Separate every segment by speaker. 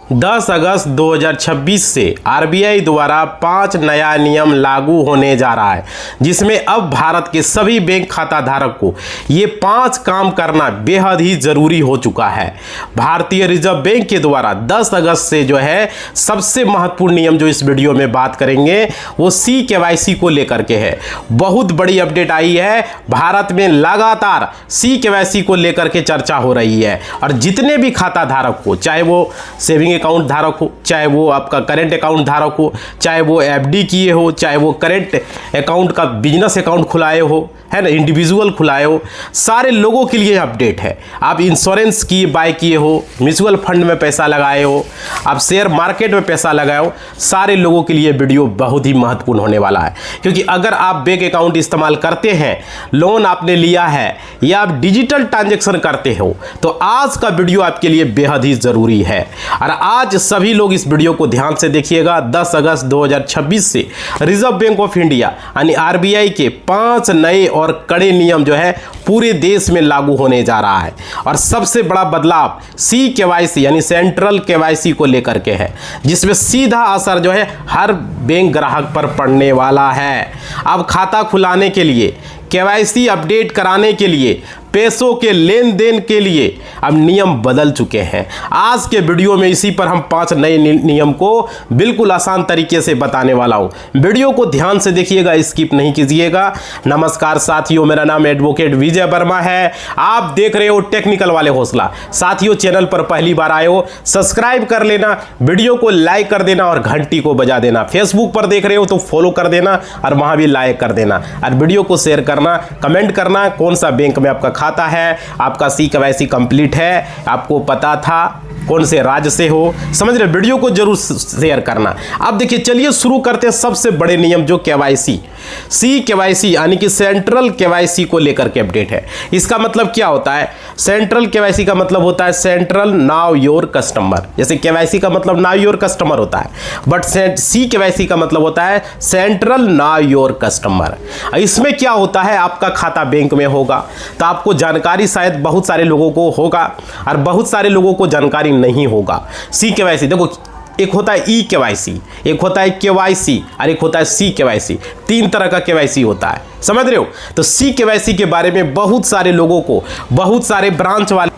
Speaker 1: 10 अगस्त 2026 से आरबीआई द्वारा 5 नया नियम लागू होने जा रहा है, जिसमें अब भारत के सभी बैंक खाता धारक को ये 5 काम करना बेहद ही जरूरी हो चुका है। भारतीय रिजर्व बैंक के द्वारा 10 अगस्त से जो है सबसे महत्वपूर्ण नियम जो इस वीडियो में बात करेंगे वो CKYC को लेकर के है। बहुत बड़ी अपडेट आई है। भारत में लगातार CKYC को लेकर के चर्चा हो रही है और जितने भी खाता धारक को, चाहे वो सेविंग अकाउंट धारक हो, चाहे वो आपका करेंट अकाउंट धारक हो, चाहे वो एफडी किए हो, चाहे वो करेंट अकाउंट का बिजनेस अकाउंट खुलाए हो, है ना, इंडिविजुअल खुलाए हो, सारे लोगों के लिए अपडेट है। आप इंश्योरेंस की बाय किए हो, म्यूचुअल फंड में पैसा लगाए हो, आप शेयर मार्केट में पैसा लगाए हो, सारे लोगों के लिए वीडियो बहुत ही महत्वपूर्ण होने वाला है। क्योंकि अगर आप बैंक अकाउंट इस्तेमाल करते हैं, लोन आपने लिया है या आप डिजिटल ट्रांजेक्शन करते हो, तो आज का वीडियो आपके लिए बेहद ही जरूरी है। और आज सभी लोग इस वीडियो को ध्यान से देखिएगा। 10 अगस्त 2026 से रिजर्व बैंक ऑफ इंडिया यानी आरबीआई के 5 नए और कड़े नियम जो है पूरे देश में लागू होने जा रहा है। और सबसे बड़ा बदलाव CKYC यानी सेंट्रल KYC को लेकर के है, जिसमें सीधा असर जो है हर बैंक ग्राहक पर पड़ने वाला है। अब खाता खुलाने के लिए, KYC अपडेट कराने के लिए, पैसों के लेन देन के लिए अब नियम बदल चुके हैं। आज के वीडियो में इसी पर हम 5 नए नियम को बिल्कुल आसान तरीके से बताने वाला हूं। वीडियो को ध्यान से देखिएगा, स्किप नहीं कीजिएगा। नमस्कार साथियों, मेरा नाम एडवोकेट विजय वर्मा है। आप देख रहे हो टेक्निकल वाले हौसला। साथियों, चैनल पर पहली बार आए हो, सब्सक्राइब कर लेना, वीडियो को लाइक कर देना और घंटी को बजा देना। फेसबुक पर देख रहे हो तो फॉलो कर देना और वहां भी लाइक कर देना और वीडियो को शेयर करना, कमेंट करना कौन सा बैंक में आपका खाता है, आपका CKYC कंप्लीट है, आपको पता था, कौन से राज्य से हो, समझ रहे। वीडियो को जरूर शेयर करना। अब देखिए, चलिए शुरू करते हैं सबसे बड़े नियम जो CKYC यानी कि सेंट्रल KYC को लेकर के अपडेट है। इसका मतलब क्या होता है? सेंट्रल KYC का मतलब होता है सेंट्रल नाउ योर कस्टमर। जैसे KYC का मतलब नाउ योर कस्टमर होता है, बट CKYC का मतलब होता है सेंट्रल नाउ योर कस्टमर। इसमें क्या होता है, आपका खाता बैंक में होगा तो आपको जानकारी शायद बहुत सारे लोगों को होगा और बहुत सारे लोगों को जानकारी नहीं होगा। CKYC देखो, एक होता है eKYC, एक होता है KYC और एक होता है CKYC। 3 तरह का KYC होता है, समझ रहे हो। तो CKYC के बारे में बहुत सारे लोगों को, बहुत सारे ब्रांच वाले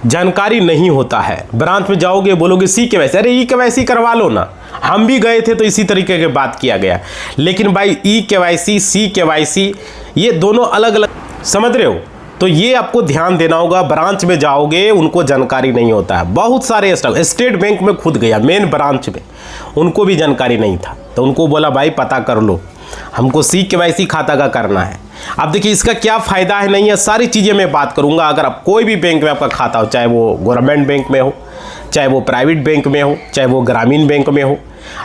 Speaker 1: जानकारी नहीं होता है। ब्रांच में जाओगे, बोलोगे CKYC, अरे eKYC करवा लो ना। हम भी गए थे तो इसी तरीके की बात किया गया। लेकिन भाई eKYC CKYC ये दोनों अलग अलग, समझ रहे हो। तो ये आपको ध्यान देना होगा। ब्रांच में जाओगे, उनको जानकारी नहीं होता है। बहुत सारे स्टेट बैंक में खुद गया, मेन ब्रांच में, उनको भी जानकारी नहीं था। तो उनको बोला भाई पता कर लो, हमको CKYC खाता का करना है। अब देखिए इसका क्या फ़ायदा है, नहीं है, सारी चीज़ें मैं बात करूंगा। अगर आप कोई भी बैंक में आपका खाता हो, चाहे वो गवर्नमेंट बैंक में हो, चाहे वो प्राइवेट बैंक में हो, चाहे वो ग्रामीण बैंक में हो,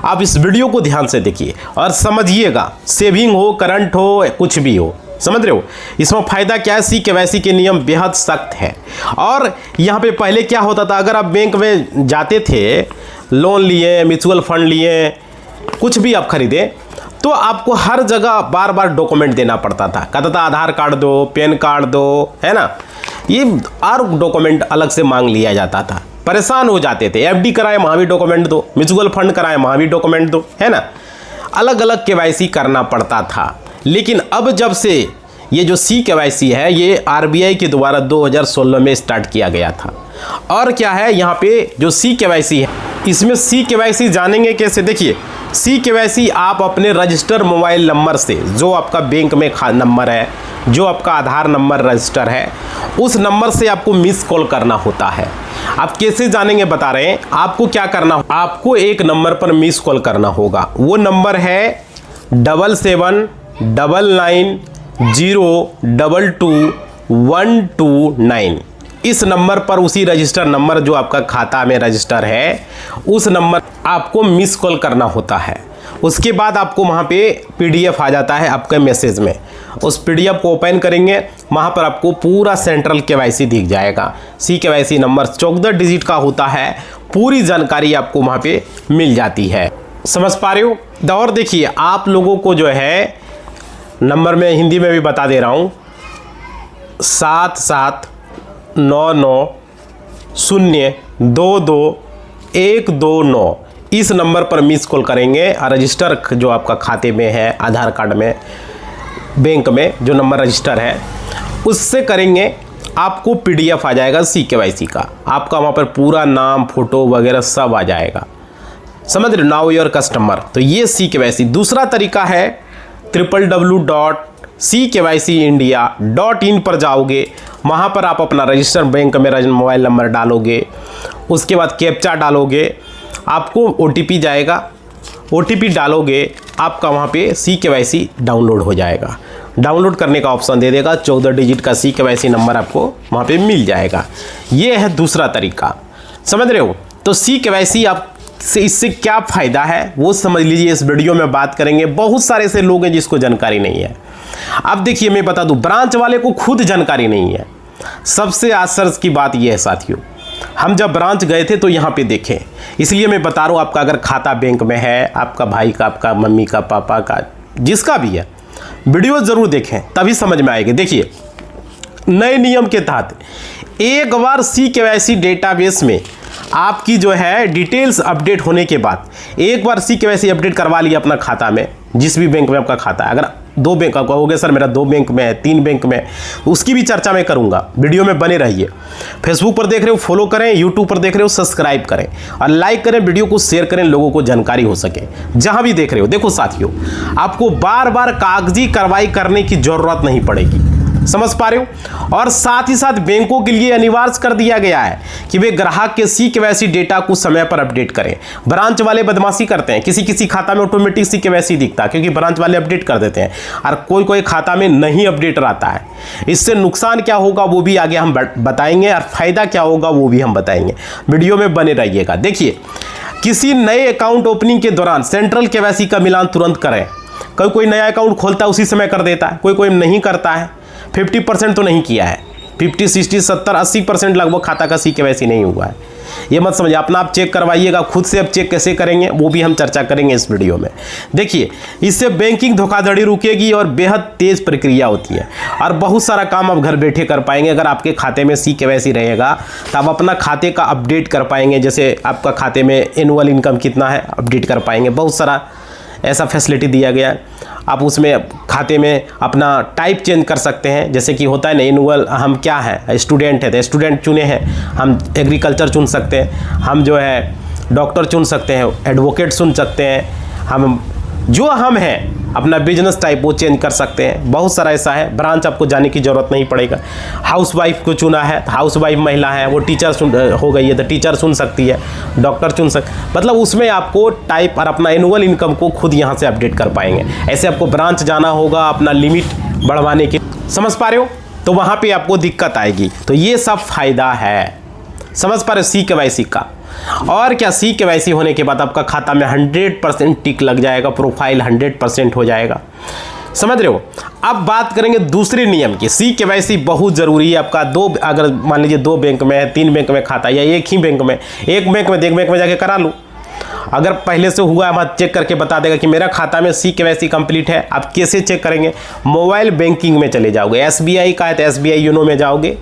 Speaker 1: आप इस वीडियो को ध्यान से देखिए और समझिएगा। सेविंग हो, करंट हो, कुछ भी हो, समझ रहे हो। इसमें फ़ायदा क्या है, CKYC के नियम बेहद सख्त है। और यहाँ पे पहले क्या होता था, अगर आप बैंक में जाते थे, लोन लिए, म्यूचुअल फंड लिए, कुछ भी आप खरीदे, तो आपको हर जगह बार बार डॉक्यूमेंट देना पड़ता था। कहता था आधार कार्ड दो, पैन कार्ड दो, है ना, ये और डॉक्यूमेंट अलग से मांग लिया जाता था। परेशान हो जाते थे। एफडी कराए वहाँ भी डॉक्यूमेंट दो, म्यूचुअल फंड कराए वहाँ भी डॉक्यूमेंट दो, है ना, अलग अलग KYC करना पड़ता था। लेकिन अब जब से ये जो CKYC है, ये आरबीआई के द्वारा 2016 में स्टार्ट किया गया था। और क्या है यहाँ पे जो CKYC है, इसमें CKYC जानेंगे कैसे। देखिए, CKYC आप अपने रजिस्टर मोबाइल नंबर से, जो आपका बैंक में नंबर है, जो आपका आधार नंबर रजिस्टर है, उस नंबर से आपको मिस कॉल करना होता है। आप कैसे जानेंगे बता रहे हैं। आपको क्या करना, आपको एक नंबर पर मिस कॉल करना होगा। वो नंबर है 7799022129। इस नंबर पर, उसी रजिस्टर नंबर जो आपका खाता में रजिस्टर है, उस नंबर आपको मिस कॉल करना होता है। उसके बाद आपको वहाँ पे PDF आ जाता है आपके मैसेज में। उस PDF को ओपन करेंगे, वहाँ पर आपको पूरा सेंट्रल KYC दिख जाएगा। CKYC नंबर 14 डिजिट का होता है। पूरी जानकारी आपको वहाँ पे मिल जाती है। समझ पा रहे हो। और देखिए, आप लोगों को जो है नंबर में हिंदी में भी बता दे रहा हूँ, 77990222 129 इस नंबर पर मिस कॉल करेंगे और रजिस्टर जो आपका खाते में है आधार कार्ड में बैंक में जो नंबर रजिस्टर है उससे करेंगे, आपको PDF आ जाएगा CKYC का। आपका वहाँ पर पूरा नाम, फोटो वगैरह सब आ जाएगा। समझ रहे, नाउ योर कस्टमर। तो ये CKYC। दूसरा तरीका है www.ckycindia.in पर जाओगे, वहाँ पर आप अपना रजिस्टर बैंक में मोबाइल नंबर डालोगे, उसके बाद कैप्चा डालोगे, आपको OTP जाएगा, OTP डालोगे, आपका वहाँ पे CKYC डाउनलोड हो जाएगा। डाउनलोड करने का ऑप्शन दे देगा, 14 डिजिट का CKYC नंबर आपको वहाँ पे मिल जाएगा। ये है दूसरा तरीका, समझ रहे हो। तो CKYC आप से इससे क्या फ़ायदा है वो समझ लीजिए, इस वीडियो में बात करेंगे। बहुत सारे ऐसे लोग हैं जिसको जानकारी नहीं है। अब देखिए मैं बता दूं, ब्रांच वाले को खुद जानकारी नहीं है। सबसे आश्चर्य की बात यह है साथियों, हम जब ब्रांच गए थे तो यहाँ पे देखें, इसलिए मैं बता रहा हूँ। आपका अगर खाता बैंक में है, आपका भाई का, आपका मम्मी का, पापा का, जिसका भी है, वीडियो ज़रूर देखें तभी समझ में आएगी। देखिए नए नियम के तहत एक बार CKYC डेटाबेस में आपकी जो है डिटेल्स अपडेट होने के बाद, एक बार CKYC अपडेट करवा लिया अपना खाता में, जिस भी बैंक में आपका खाता है। अगर 2 बैंक का कहोगे सर मेरा 2 बैंक में है, 3 बैंक में, उसकी भी चर्चा मैं करूंगा। वीडियो में बने रहिए। फेसबुक पर देख रहे हो फॉलो करें, यूट्यूब पर देख रहे हो सब्सक्राइब करें और लाइक करें, वीडियो को शेयर करें, लोगों को जानकारी हो सके जहां भी देख रहे हो। देखो साथियों, आपको बार बार कागजी कार्रवाई करने की जरूरत नहीं पड़ेगी, समझ पा रहे हो। और साथ ही साथ बैंकों के लिए अनिवार्य कर दिया गया है कि वे ग्राहक के CKYC डेटा को समय पर अपडेट करें। ब्रांच वाले बदमाशी करते हैं, किसी किसी खाता में ऑटोमेटिक CKYC दिखता है क्योंकि ब्रांच वाले अपडेट कर देते हैं, और कोई कोई खाता में नहीं अपडेट रहता है। इससे नुकसान क्या होगा वो भी आगे हम बताएंगे और फायदा क्या होगा वो भी हम बताएंगे। वीडियो में बने रहिएगा। देखिए, किसी नए अकाउंट ओपनिंग के दौरान सेंट्रल KYC का मिलान तुरंत करें। कोई नया अकाउंट खोलता है उसी समय कर देता है, कोई नहीं करता है। 50% तो नहीं किया है, 50, 60, 70, 80% लगभग खाता का CKYC नहीं हुआ है। ये मत समझिए, अपना आप चेक करवाइएगा खुद से। अब चेक कैसे करेंगे वो भी हम चर्चा करेंगे इस वीडियो में। देखिए, इससे बैंकिंग धोखाधड़ी रुकेगी और बेहद तेज प्रक्रिया होती है और बहुत सारा काम आप घर बैठे कर पाएंगे। अगर आपके खाते में CKYC रहेगा तो आप अपना खाते का अपडेट कर पाएंगे। जैसे आपका खाते में एनुअल इनकम कितना है अपडेट कर पाएंगे। बहुत सारा ऐसा फैसिलिटी दिया गया है। आप उसमें खाते में अपना टाइप चेंज कर सकते हैं। जैसे कि होता है ना, एनुअल हम क्या है, स्टूडेंट है तो स्टूडेंट चुने हैं, हम एग्रीकल्चर चुन सकते हैं, हम जो है डॉक्टर चुन सकते हैं, एडवोकेट चुन सकते हैं, हम जो हम हैं अपना बिजनेस टाइप वो चेंज कर सकते हैं। बहुत सारा ऐसा है, ब्रांच आपको जाने की ज़रूरत नहीं पड़ेगा। हाउसवाइफ को चुना है, हाउसवाइफ महिला है, वो टीचर हो गई है तो टीचर चुन सकती है, डॉक्टर चुन मतलब उसमें आपको टाइप और अपना एनुअल इनकम को खुद यहाँ से अपडेट कर पाएंगे। ऐसे आपको ब्रांच जाना होगा अपना लिमिट बढ़वाने की, समझ पा रहे हो, तो वहाँ पर आपको दिक्कत आएगी। तो ये सब फायदा है, समझ पा रहे हो CKYC का। और क्या, CKYC होने के बाद आपका खाता में 100% टिक लग जाएगा, प्रोफाइल 100% हो जाएगा, समझ रहे हो। अब बात करेंगे दूसरे नियम की। CKYC बहुत ज़रूरी है आपका। अगर मान लीजिए 2 बैंक में है, 3 बैंक में खाता, या एक ही बैंक में, एक बैंक में जाके करा लूँ। अगर पहले से हुआ है चेक करके बता देगा कि मेरा खाता में CKYC कंप्लीट है। आप कैसे चेक करेंगे, मोबाइल बैंकिंग में चले जाओगे, SBI का है तो SBI योनो में जाओगे,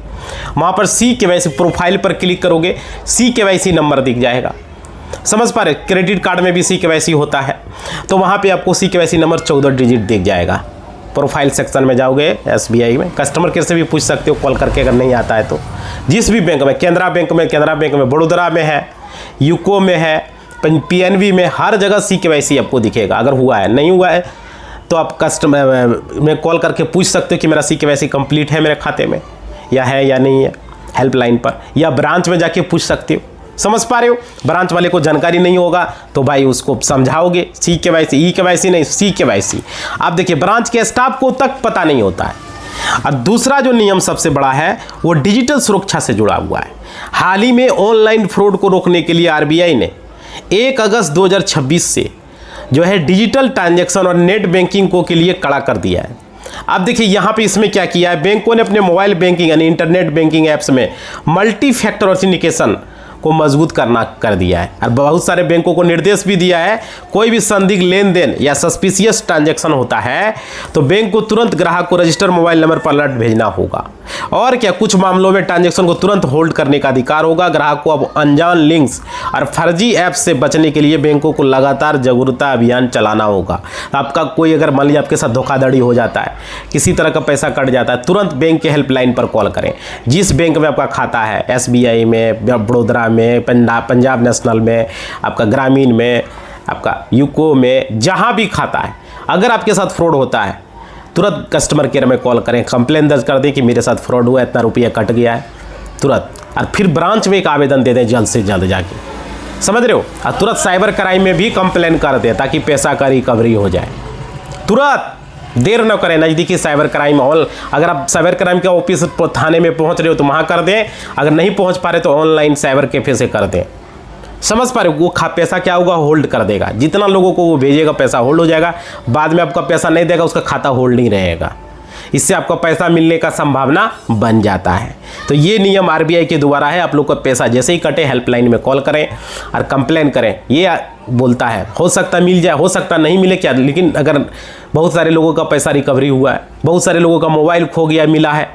Speaker 1: वहाँ पर CKYC प्रोफाइल पर क्लिक करोगे, CKYC नंबर दिख जाएगा, समझ पा रहे। क्रेडिट कार्ड में भी CKYC होता है तो वहाँ पे आपको CKYC नंबर 14 डिजिट दिख जाएगा। प्रोफाइल सेक्शन में जाओगे SBI में, कस्टमर केयर से भी पूछ सकते हो कॉल करके अगर नहीं आता है तो। जिस भी बैंक में, केनरा बैंक में, बड़ोदरा में है, यूको में है, PNB में, हर जगह CKYC आपको दिखेगा। अगर हुआ है, नहीं हुआ है तो आप कस्टमर में कॉल करके पूछ सकते हो कि मेरा CKYC कंप्लीट है मेरे खाते में, या है या नहीं है, हेल्पलाइन पर, या ब्रांच में जाके पूछ सकते हो, समझ पा रहे हो। ब्रांच वाले को जानकारी नहीं होगा तो भाई उसको समझाओगे CKYC, EKYC नहीं, CKYC। आप देखिए, ब्रांच के स्टाफ को तक पता नहीं होता है। और दूसरा जो नियम सबसे बड़ा है वो डिजिटल सुरक्षा से जुड़ा हुआ है। हाल ही में ऑनलाइन फ्रॉड को रोकने के लिए RBI ने 1 अगस्त 2026 से जो है डिजिटल ट्रांजैक्शन और नेट बैंकिंग को के लिए कड़ा कर दिया है। अब देखिए यहाँ पे इसमें क्या किया है, बैंकों ने अपने मोबाइल बैंकिंग यानी इंटरनेट बैंकिंग ऐप्स में मल्टी फैक्टर ऑथेंटिकेशन को मजबूत कर दिया है। और बहुत सारे बैंकों को निर्देश भी दिया है, कोई भी संदिग्ध लेन देन या सस्पिशियस ट्रांजैक्शन होता है तो बैंक को तुरंत ग्राहक को रजिस्टर मोबाइल नंबर पर अलर्ट भेजना होगा। और क्या, कुछ मामलों में ट्रांजैक्शन को तुरंत होल्ड करने का अधिकार होगा। ग्राहक को अब अनजान लिंक्स और फर्जी ऐप से बचने के लिए बैंकों को लगातार जागरूकता अभियान चलाना होगा। आपका कोई अगर मान लीजिए आपके साथ धोखाधड़ी हो जाता है, किसी तरह का पैसा कट जाता है, तुरंत बैंक के हेल्पलाइन पर कॉल करें। जिस बैंक में आपका खाता है, SBI में, बड़ोदरा में, पंजाब नेशनल में, आपका ग्रामीण में, आपका यूको में, जहाँ भी खाता है, अगर आपके साथ फ्रॉड होता है तुरंत कस्टमर केयर में कॉल करें, कंप्लेन दर्ज कर दें कि मेरे साथ फ्रॉड हुआ, इतना रुपया कट गया है तुरंत, और फिर ब्रांच में एक आवेदन दे दें जल्द से जल्द जाके, समझ रहे हो। और तुरंत साइबर क्राइम में भी कंप्लेन कर दें ताकि पैसा का रिकवरी हो जाए। तुरंत देर न करें, नज़दीकी साइबर क्राइम हॉल, अगर आप साइबर क्राइम के ऑफिस थाने में पहुंच रहे हो तो वहाँ कर दें, अगर नहीं पहुंच पा रहे तो ऑनलाइन साइबर कैफे से कर दें। समझ पा रहे हो, वो पैसा क्या होगा, होल्ड कर देगा। जितना लोगों को वो भेजेगा पैसा होल्ड हो जाएगा, बाद में आपका पैसा नहीं देगा, उसका खाता होल्ड नहीं रहेगा, इससे आपका पैसा मिलने का संभावना बन जाता है। तो ये नियम RBI के द्वारा है। आप लोग का पैसा जैसे ही कटे हेल्पलाइन में कॉल करें और कंप्लेन करें। ये बोलता है, हो सकता मिल जाए, हो सकता नहीं मिले, क्या, लेकिन अगर बहुत सारे लोगों का पैसा रिकवरी हुआ है, बहुत सारे लोगों का मोबाइल खो गया, मिला है,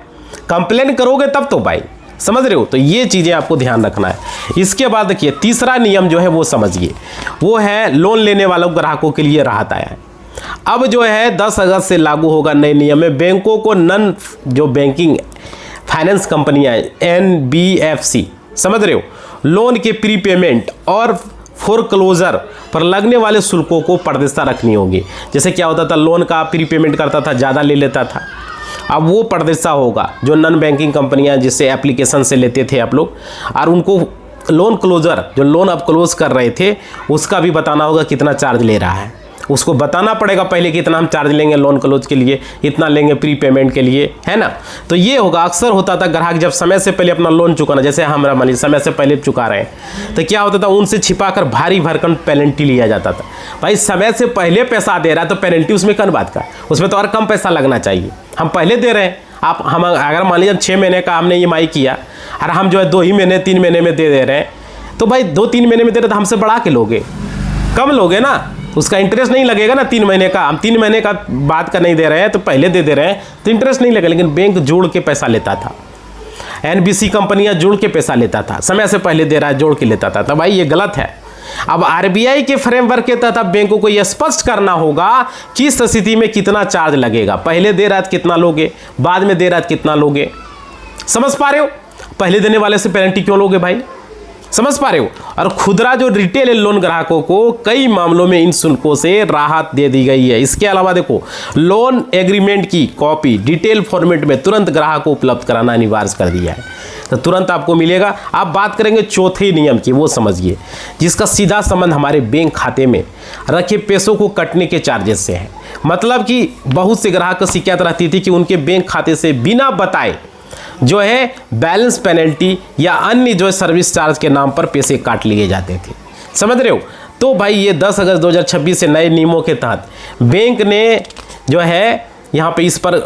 Speaker 1: कंप्लेन करोगे तब तो भाई, समझ रहे हो। तो ये चीज़ें आपको ध्यान रखना है। इसके बाद देखिए तीसरा नियम जो है वो समझिए, वो है लोन लेने वालों ग्राहकों के लिए राहत आया है। अब जो है 10 अगस्त से लागू होगा नए नियम में, बैंकों को नन जो बैंकिंग फाइनेंस कंपनियां NBFC, समझ रहे हो, लोन के प्रीपेमेंट और फोरक्लोजर पर लगने वाले शुल्कों को पर्दिशा रखनी होगी। जैसे क्या होता था, लोन का प्रीपेमेंट करता था, ज़्यादा ले लेता था, अब वो पर्दिशा होगा। जो नन बैंकिंग कंपनियां जिससे एप्लीकेशन से लेते थे आप लोग, और उनको लोन क्लोजर, जो लोन आप क्लोज कर रहे थे, उसका भी बताना होगा कितना चार्ज ले रहा है। उसको बताना पड़ेगा पहले कि इतना हम चार्ज लेंगे लोन क्लोज के लिए, इतना लेंगे प्री पेमेंट के लिए, है ना। तो ये होगा। अक्सर होता था ग्राहक जब समय से पहले अपना लोन चुकाना, जैसे हमारा मान लीजिए समय से पहले चुका रहे हैं, तो क्या होता था, उनसे छिपाकर भारी भरकम पेनल्टी लिया जाता था। भाई समय से पहले पैसा दे रहा है तो पेनल्टी उसमें कौन बात का, उसमें तो और कम पैसा लगना चाहिए। हम पहले दे रहे हैं, हम अगर मान लीजिए 6 महीने का हमने EMI किया और हम जो है 2 ही महीने 3 महीने में दे रहे हैं, तो भाई 2-3 महीने में दे रहे तो हमसे बढ़ा के लोगे, कम लोगे ना, उसका इंटरेस्ट नहीं लगेगा ना 3 महीने का। हम 3 महीने का बाद का नहीं दे रहे हैं तो पहले दे रहे हैं तो इंटरेस्ट नहीं लगेगा। लेकिन बैंक जोड़ के पैसा लेता था, NBC कंपनियां जोड़ के पैसा लेता था, समय से पहले दे रहा है जोड़ के लेता था, तो भाई ये गलत है। अब RBI के फ्रेमवर्क के तहत बैंकों को यह स्पष्ट करना होगा कि इस स्थिति में कितना चार्ज लगेगा, पहले दे रहा है कितना लोगे, बाद में दे रहा है कितना लोगे। समझ पा रहे हो, पहले देने वाले से पेनल्टी क्यों लोगे भाई, समझ पा रहे हो। और खुदरा जो रिटेल लोन ग्राहकों को कई मामलों में इन शुल्कों से राहत दे दी गई है। इसके अलावा देखो, लोन एग्रीमेंट की कॉपी डिटेल फॉर्मेट में तुरंत ग्राहक को उपलब्ध कराना अनिवार्य कर दिया है, तो तुरंत आपको मिलेगा। आप बात करेंगे चौथे नियम की, वो समझिए, जिसका सीधा संबंध हमारे बैंक खाते में रखे पैसों को कटने के चार्जेस से है। मतलब कि बहुत से ग्राहक को शिकायत रहती थी कि उनके बैंक खाते से बिना बताए जो है बैलेंस पेनल्टी या अन्य जो है सर्विस चार्ज के नाम पर पैसे काट लिए जाते थे, समझ रहे हो। तो भाई ये 10 अगस्त 2026 से नए नियमों के तहत बैंक ने जो है यहाँ पे इस पर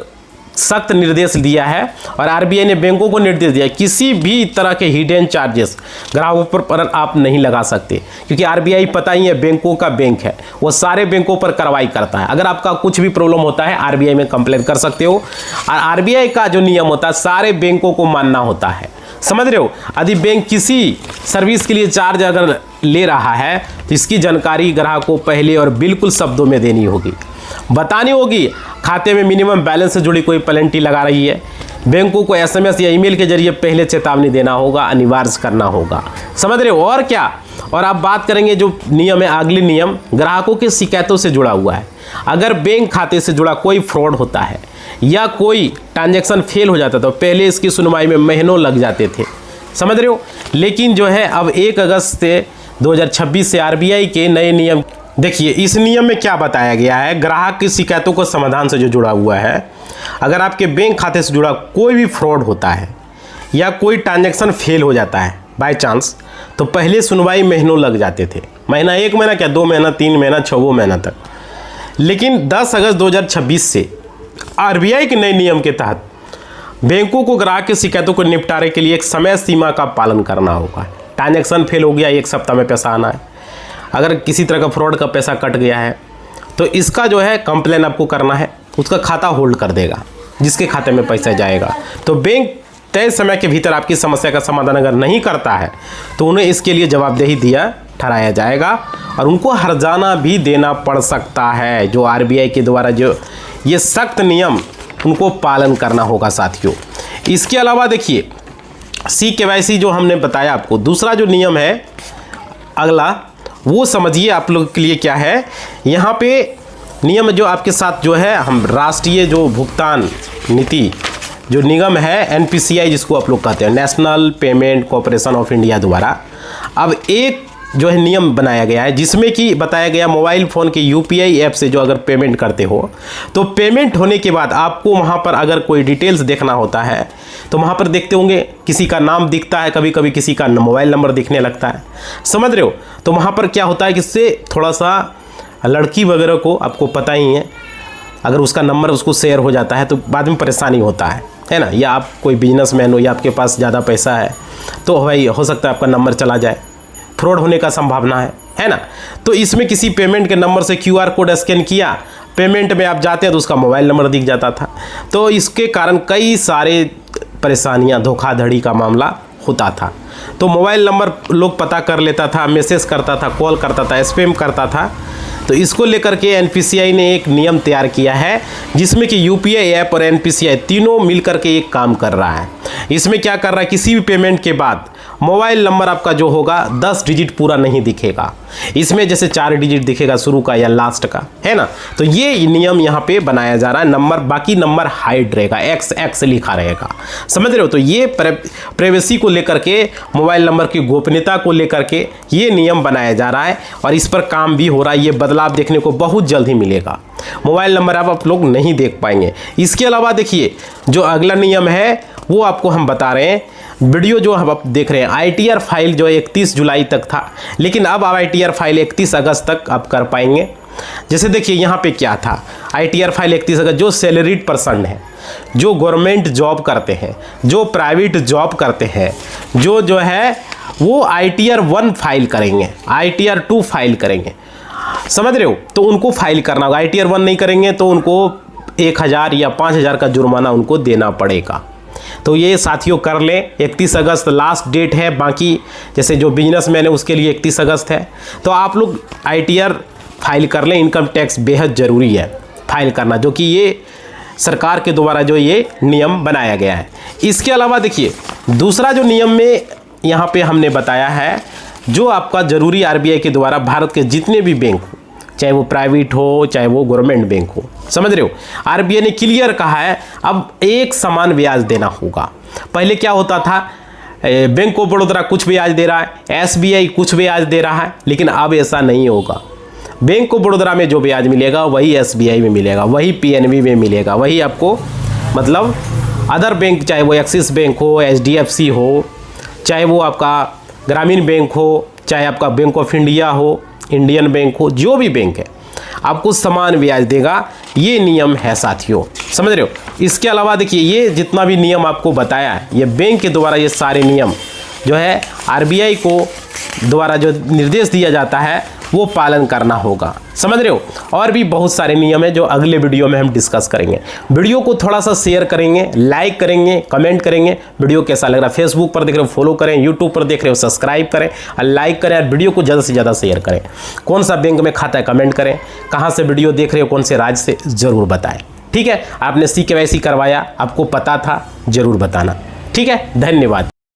Speaker 1: सख्त निर्देश दिया है और RBI ने बैंकों को निर्देश दिया, किसी भी तरह के हिडन चार्जेस ग्राहकों पर आप नहीं लगा सकते, क्योंकि RBI पता ही है बैंकों का बैंक है, वो सारे बैंकों पर कार्रवाई करता है। अगर आपका कुछ भी प्रॉब्लम होता है RBI में कंप्लेन कर सकते हो। और RBI का जो नियम होता है सारे बैंकों को मानना होता है, समझ रहे हो। यदि बैंक किसी सर्विस के लिए चार्ज अगर ले रहा है तो इसकी जानकारी ग्राहक को पहले और बिल्कुल शब्दों में देनी होगी, बतानी होगी। खाते में मिनिमम बैलेंस से जुड़ी कोई पेनल्टी लगा रही है, बैंकों को SMS या ईमेल के जरिए पहले चेतावनी देना होगा, अनिवार्य करना होगा, समझ रहे हो। और क्या, और आप बात करेंगे जो नियम है, अगली नियम ग्राहकों की शिकायतों से जुड़ा हुआ है। अगर बैंक खाते से जुड़ा कोई फ्रॉड होता है या कोई ट्रांजैक्शन फेल हो जाता तो पहले इसकी सुनवाई में महीनों लग जाते थे, समझ रहे हो। लेकिन जो है अब 1 अगस्त से 2026 से RBI के नए नियम, देखिए इस नियम में क्या बताया गया है, ग्राहक की शिकायतों को समाधान से जो जुड़ा हुआ है, अगर आपके बैंक खाते से जुड़ा कोई भी फ्रॉड होता है या कोई ट्रांजैक्शन फेल हो जाता है बाय चांस, तो पहले सुनवाई महीनों लग जाते थे, महीना, 1 महीना क्या, 2 महीना, 3 महीना, 6 महीना तक। लेकिन 10 अगस्त 2026 से RBI के नए नियम के तहत बैंकों को ग्राहक की शिकायतों को निपटारे के लिए एक समय सीमा का पालन करना होगा। ट्रांजैक्शन फेल हो गया, 1 सप्ताह में पैसा आना है। अगर किसी तरह का फ्रॉड का पैसा कट गया है तो इसका जो है कंप्लेन आपको करना है, उसका खाता होल्ड कर देगा, जिसके खाते में पैसा जाएगा। तो बैंक तय समय के भीतर आपकी समस्या का समाधान अगर नहीं करता है तो उन्हें इसके लिए जवाबदेही दिया ठहराया जाएगा और उनको हर्जाना भी देना पड़ सकता है। जो आरबीआई के द्वारा जो ये सख्त नियम उनको पालन करना होगा साथियों। इसके अलावा देखिए CKYC जो हमने बताया आपको, दूसरा जो नियम है अगला वो समझिए आप लोग के लिए क्या है। यहाँ पे नियम जो आपके साथ जो है हम राष्ट्रीय जो भुगतान नीति जो निगम है NPCI जिसको आप लोग कहते हैं, national payment corporation of India द्वारा अब एक जो है नियम बनाया गया है जिसमें कि बताया गया मोबाइल फ़ोन के UPI ऐप से जो अगर पेमेंट करते हो तो पेमेंट होने के बाद आपको वहाँ पर अगर कोई डिटेल्स देखना होता है तो वहाँ पर देखते होंगे किसी का नाम दिखता है, कभी कभी किसी का मोबाइल नंबर दिखने लगता है, समझ रहे हो। तो वहाँ पर क्या होता है कि इससे थोड़ा सा लड़की वगैरह को आपको पता ही है, अगर उसका नंबर उसको शेयर हो जाता है तो बाद में परेशानी होता है ना। या आप कोई बिजनेसमैन हो या आपके पास ज़्यादा पैसा है तो भाई हो सकता है आपका नंबर चला जाए, फ्रॉड होने का संभावना है ना। तो इसमें किसी पेमेंट के नंबर से QR कोड स्कैन किया, पेमेंट में आप जाते हैं तो उसका मोबाइल नंबर दिख जाता था। तो इसके कारण कई सारे परेशानियां, धोखाधड़ी का मामला होता था। तो मोबाइल नंबर लोग पता कर लेता था, मैसेज करता था, कॉल करता था, स्पैम करता था। तो इसको लेकर के NPCI ने एक नियम तैयार किया है जिसमें कि UPI ऐप और NPCI तीनों मिलकर के एक काम कर रहा है। इसमें क्या कर रहा है, किसी भी पेमेंट के बाद मोबाइल नंबर आपका जो होगा 10 डिजिट पूरा नहीं दिखेगा, इसमें जैसे 4 डिजिट दिखेगा शुरू का या लास्ट का, है ना। तो ये नियम यहाँ पे बनाया जा रहा है, नंबर बाकी नंबर हाइड रहेगा, XX लिखा रहेगा, समझ रहे हो। तो ये प्राइवेसी को लेकर के, मोबाइल नंबर की गोपनीयता को लेकर के ये नियम बनाया जा रहा है और इस पर काम भी हो रहा है। ये बदलाव देखने को बहुत जल्द ही मिलेगा, मोबाइल नंबर अब आप लोग नहीं देख पाएंगे। इसके अलावा देखिए जो अगला नियम है वो आपको हम बता रहे हैं, वीडियो जो हम आप देख रहे हैं ITR फाइल जो 31 जुलाई तक था, लेकिन अब आप ITR फाइल 31 अगस्त तक आप कर पाएंगे। जैसे देखिए यहाँ पे क्या था, ITR फाइल 31 अगस्त जो सैलरीड पर्सन है, जो गवर्नमेंट जॉब करते हैं, जो प्राइवेट जॉब करते हैं, जो है वो ITR 1 फाइल करेंगे, ITR 2 फाइल करेंगे, समझ रहे हो। तो उनको फाइल करना होगा, ITR 1 नहीं करेंगे तो उनको 1000 या 5000 का जुर्माना उनको देना पड़ेगा। तो ये साथियों कर लें, 31 अगस्त लास्ट डेट है। बाकी जैसे जो बिजनेसमैन है उसके लिए 31 अगस्त है। तो आप लोग ITR फाइल कर लें, इनकम टैक्स बेहद ज़रूरी है फाइल करना, जो कि ये सरकार के द्वारा जो ये नियम बनाया गया है। इसके अलावा देखिए दूसरा जो नियम में यहाँ पे हमने बताया है जो आपका ज़रूरी RBI के द्वारा भारत के जितने भी बैंक हो, चाहे वो प्राइवेट हो चाहे वो गवर्नमेंट बैंक हो, समझ रहे हो, RBI ने क्लियर कहा है अब एक समान ब्याज देना होगा। पहले क्या होता था, बैंक ऑफ बड़ौदा कुछ ब्याज दे रहा है, SBI कुछ ब्याज दे रहा है, लेकिन अब ऐसा नहीं होगा। बैंक ऑफ बड़ौदा में जो ब्याज मिलेगा वही SBI में मिलेगा, वही PNB में मिलेगा, वही आपको मतलब अदर बैंक चाहे वो एक्सिस बैंक हो, HDFC हो, चाहे वो आपका ग्रामीण बैंक हो, चाहे आपका बैंक ऑफ इंडिया हो, इंडियन बैंक हो, जो भी बैंक है आपको समान ब्याज देगा। ये नियम है साथियों, समझ रहे हो। इसके अलावा देखिए ये जितना भी नियम आपको बताया है ये बैंक के द्वारा, ये सारे नियम जो है RBI को द्वारा जो निर्देश दिया जाता है वो पालन करना होगा, समझ रहे हो। और भी बहुत सारे नियम हैं जो अगले वीडियो में हम डिस्कस करेंगे। वीडियो को थोड़ा सा शेयर करेंगे, लाइक करेंगे, कमेंट करेंगे, वीडियो कैसा लग रहा है। फेसबुक पर देख रहे हो फॉलो करें, यूट्यूब पर देख रहे हो सब्सक्राइब करें और लाइक करें और वीडियो को ज़्यादा से ज़्यादा शेयर करें। कौन सा बैंक में खाता है कमेंट करें, कहाँ से वीडियो देख रहे हो, कौन से राज्य से, ज़रूर बताएं। ठीक है, आपने CKYC करवाया, आपको पता था, ज़रूर बताना। ठीक है, धन्यवाद।